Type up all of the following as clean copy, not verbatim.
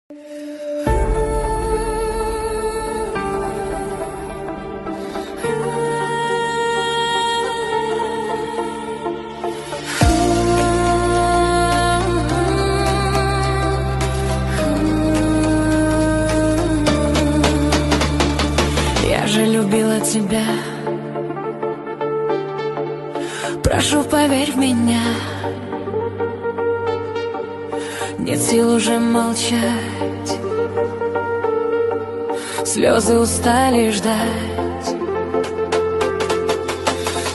Я же любила тебя. Прошу, поверь в меня. Нет сил уже молчать. Слезы устали ждать.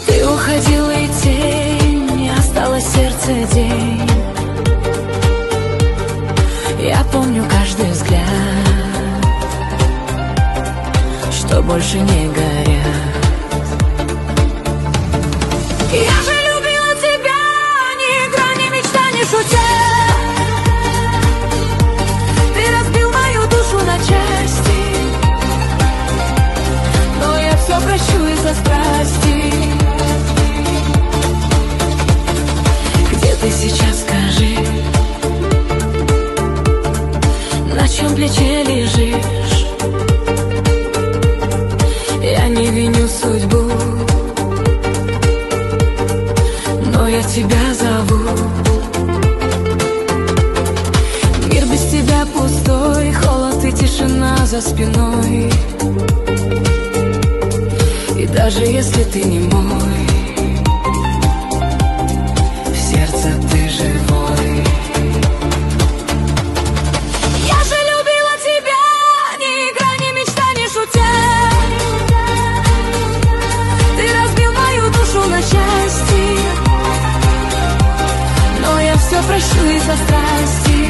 Ты уходила, и тень, осталось сердце день. Я помню каждый взгляд, что больше не горят. Я же любила тебя, ни игра, ни мечта, ни шутя. Ты разбил мою душу на части, но я все прощу из-за страсти. Где ты сейчас, скажи? На чьем плече лежишь? Я не виню судьбу, но я тебя зову. Мир без тебя пустой, холод и тишина за спиной. И даже если ты не мой, в сердце ты живой. Я же любила тебя, ни игра, ни мечта, ни шутя. Ты разбил мою душу на части, но я все прощу из-за страсти.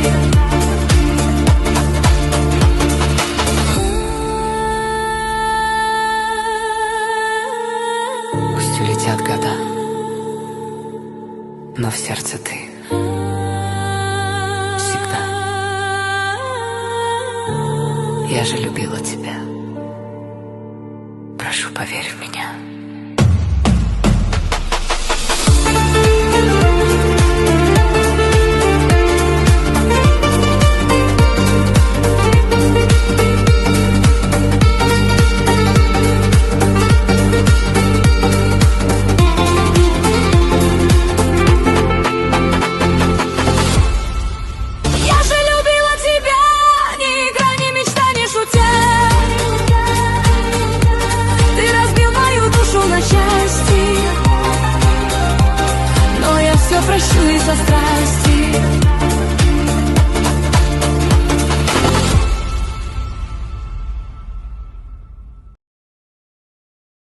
Пусть улетят года, но в сердце ты всегда. Я же любила тебя. Прошу, поверь в меня.